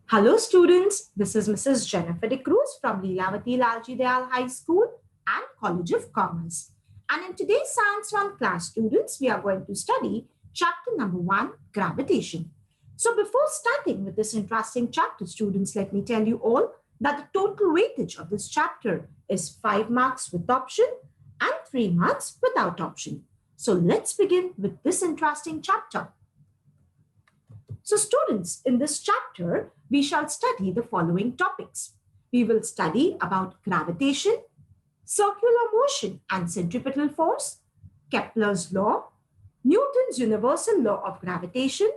Hello students, this is Mrs. Jennifer De Cruz from Lilavati Lalji Dayal High School and College of Commerce. And in today's Science 1 class students, we are going to study chapter number 1, Gravitation. So before starting with this interesting chapter students, let me tell you all that the total weightage of this chapter is 5 marks with option and 3 marks without option. So let's begin with this interesting chapter. So students, in this chapter, we shall study the following topics. We will study about gravitation, circular motion and centripetal force, Kepler's law, Newton's universal law of gravitation,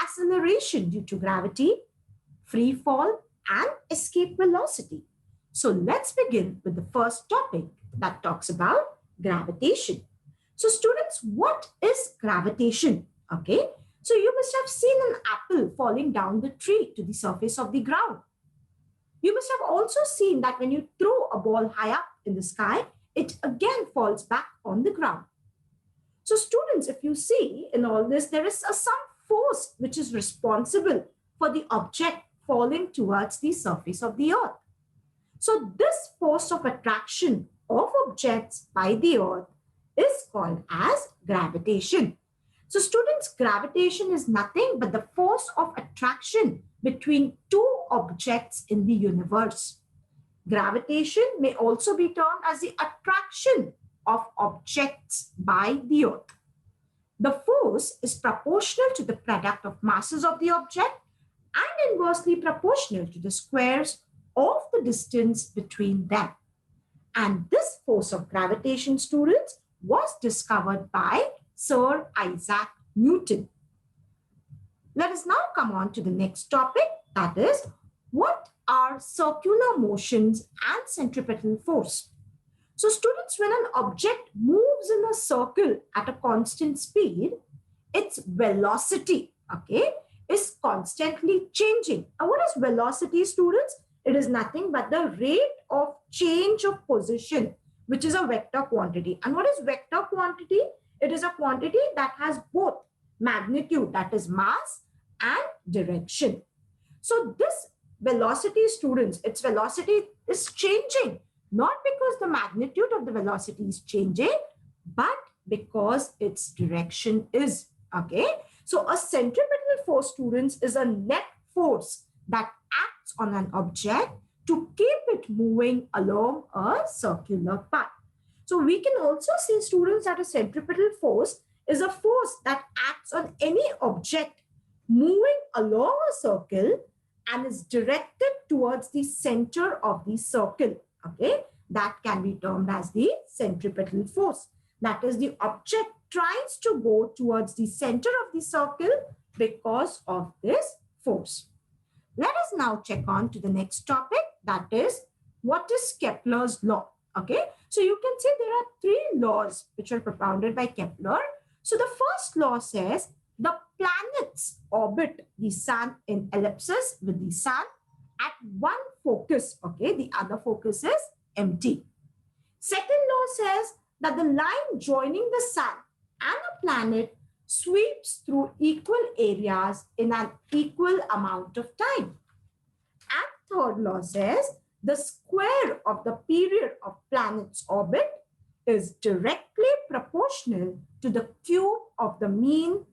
acceleration due to gravity, free fall and escape velocity. So let's begin with the first topic that talks about gravitation. So students, what is gravitation? Okay. So you must have seen an apple falling down the tree to the surface of the ground. You must have also seen that when you throw a ball high up in the sky, it again falls back on the ground. So students, if you see in all this, there is some force which is responsible for the object falling towards the surface of the earth. So this force of attraction of objects by the earth is called as gravitation. So students, gravitation is nothing but the force of attraction between two objects in the universe. Gravitation may also be termed as the attraction of objects by the earth. The force is proportional to the product of masses of the object and inversely proportional to the squares of the distance between them. And this force of gravitation, students, was discovered by Sir Isaac Newton. Let us now come on to the next topic, that is, what are circular motions and centripetal force? So students, when an object moves in a circle at a constant speed, its velocity, okay, is constantly changing. And what is velocity, students? It is nothing but the rate of change of position, which is a vector quantity. And what is vector quantity? It is a quantity that has both magnitude, that is mass, and direction. So this velocity, students, its velocity is changing, not because the magnitude of the velocity is changing, but because its direction is, okay? So a centripetal force, students, is a net force that acts on an object to keep it moving along a circular path. So we can also see, students, that a centripetal force is a force that acts on any object moving along a circle and is directed towards the center of the circle. Okay, that can be termed as the centripetal force. That is, the object tries to go towards the center of the circle because of this force. Let us now check on to the next topic, that is, what is Kepler's law? Okay, so you can see there are 3 laws which are propounded by Kepler. So the first law says the planets orbit the sun in ellipses with the sun at one focus. Okay, the other focus is empty. Second law says that the line joining the sun and a planet sweeps through equal areas in an equal amount of time. And third law says the square of the period of planet's orbit is directly proportional to the cube of the mean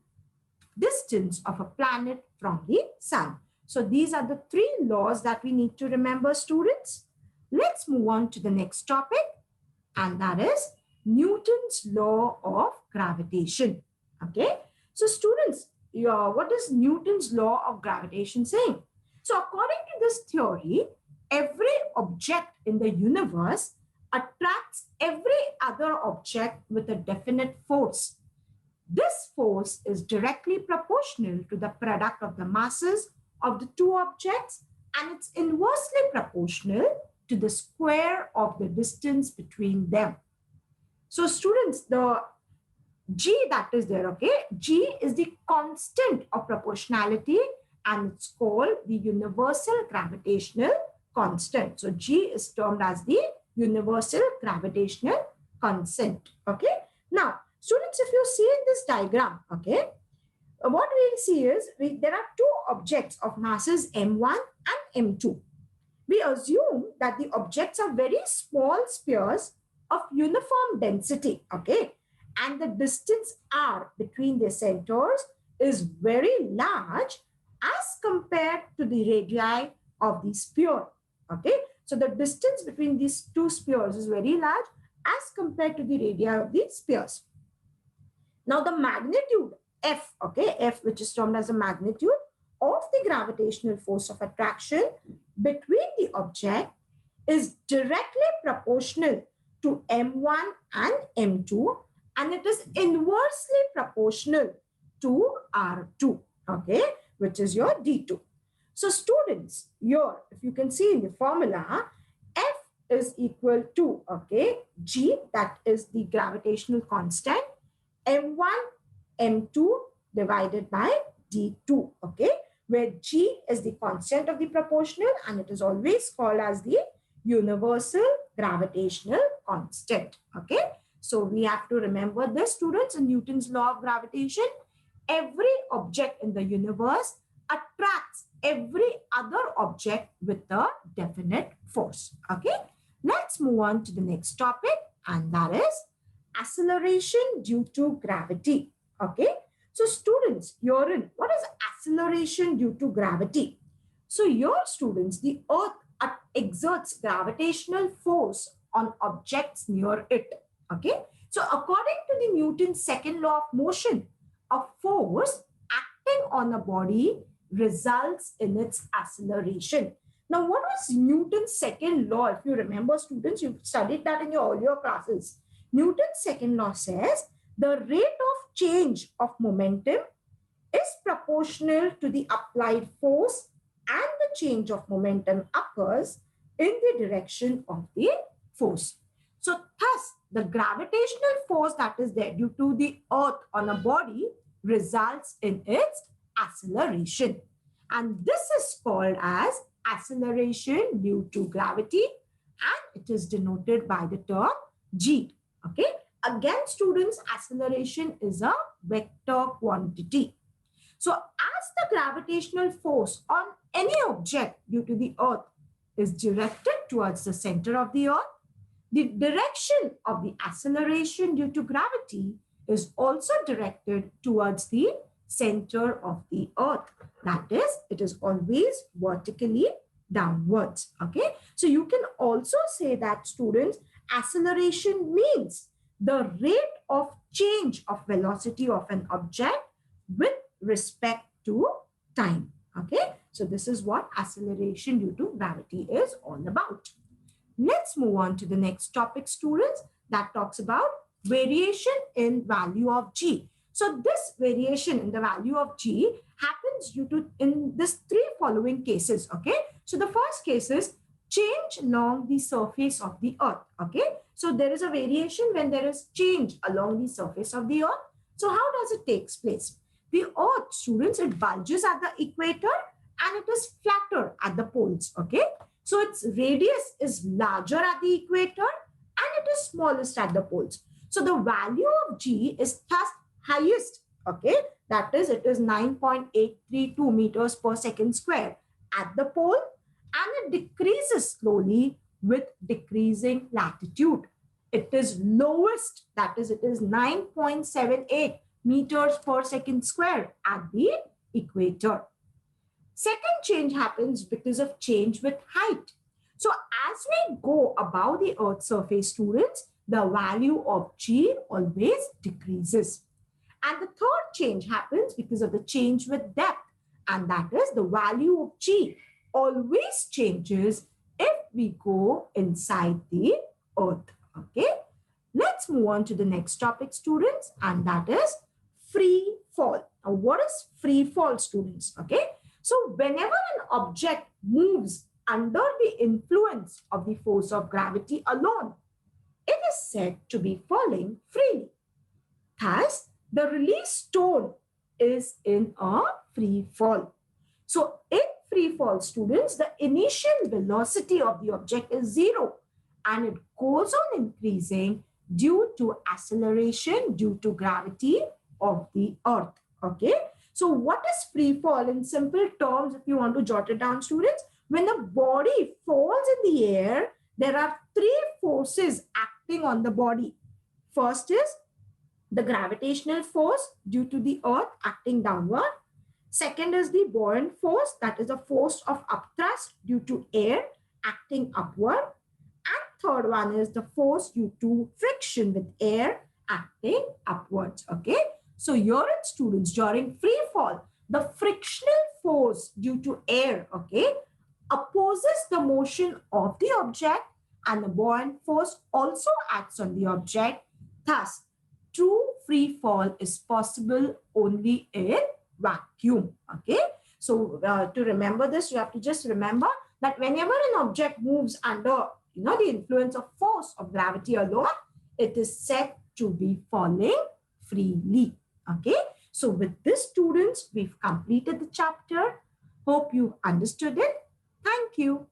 distance of a planet from the sun. So these are the 3 laws that we need to remember, students. Let's move on to the next topic, and that is Newton's law of gravitation. Okay, so students, what is Newton's law of gravitation saying? So according to this theory, every object in the universe attracts every other object with a definite force. This force is directly proportional to the product of the masses of the 2 objects, and it's inversely proportional to the square of the distance between them. So students, the G that is there, okay, G is the constant of proportionality and it's called the universal gravitational constant. So G is termed as the universal gravitational constant. Okay. Now, students, if you see in this diagram, okay, what we'll see is there are two objects of masses m1 and m2. We assume that the objects are very small spheres of uniform density, okay? And the distance r between their centers is very large as compared to the radii of the sphere, okay? So the distance between these two spheres is very large as compared to the radii of the spheres. Now the magnitude F, okay, F which is termed as the magnitude of the gravitational force of attraction between the object is directly proportional to M1 and M2, and it is inversely proportional to R2, okay, which is your D2. So students, here, if you can see in the formula, F is equal to, okay, G, that is the gravitational constant, M1, M2 divided by D2, okay, where G is the constant of the proportional and it is always called as the universal gravitational constant, okay. So we have to remember this, students, in Newton's law of gravitation, every object in the universe attracts every other object with a definite force, okay. Let's move on to the next topic, and that is acceleration due to gravity, okay. So students, herein, what is acceleration due to gravity? So your students, the earth exerts gravitational force on objects near it, okay. So according to the Newton's second law of motion, a force acting on a body results in its acceleration. Now, what was Newton's second law? If you remember, students, you've studied that in your earlier classes. Newton's second law says the rate of change of momentum is proportional to the applied force, and the change of momentum occurs in the direction of the force. So thus, the gravitational force that is there due to the earth on a body results in its acceleration. And this is called as acceleration due to gravity, and it is denoted by the term G, okay. Again, students, acceleration is a vector quantity. So as the gravitational force on any object due to the earth is directed towards the center of the earth, the direction of the acceleration due to gravity is also directed towards the center of the earth. That is, it is always vertically downwards, okay. So you can also say that, students, acceleration means the rate of change of velocity of an object with respect to time, okay. So this is what acceleration due to gravity is all about. Let's move on to the next topic, students, that talks about variation in value of G. So this variation in the value of G happens due to in this three following cases, okay. So the first case is change along the surface of the earth, okay. So there is a variation when there is change along the surface of the earth. So how does it take place? The earth, students, it bulges at the equator and it is flatter at the poles, okay. So its radius is larger at the equator and it is smallest at the poles. So the value of G is thus highest, okay. That is, it is 9.832 meters per second square at the pole, and it decreases slowly with decreasing latitude. It is lowest, that is, it is 9.78 meters per second square at the equator. Second change happens because of change with height. So as we go above the Earth's surface, students, the value of G always decreases. And the third change happens because of the change with depth, and that is the value of G always changes if we go inside the earth, okay. Let's move on to the next topic, students, and that is free fall. Now, what is free fall, students? Okay, so whenever an object moves under the influence of the force of gravity alone, it is said to be falling freely. Thus, the released stone is in a free fall. So in free fall, students, the initial velocity of the object is zero and it goes on increasing due to acceleration due to gravity of the earth, okay. So what is free fall in simple terms if you want to jot it down, students? When the body falls in the air, there are three forces acting on the body. First is the gravitational force due to the earth acting downward. Second is the buoyant force, that is a force of upthrust due to air acting upward. And third one is the force due to friction with air acting upwards. Okay. So here in students, during free fall, the frictional force due to air, okay, opposes the motion of the object, and the buoyant force also acts on the object. Thus, true free fall is possible only in vacuum. Okay. So to remember this, you have to just remember that whenever an object moves under the influence of force of gravity alone, it is said to be falling freely. Okay. So with this, students, we've completed the chapter. Hope you understood it. Thank you.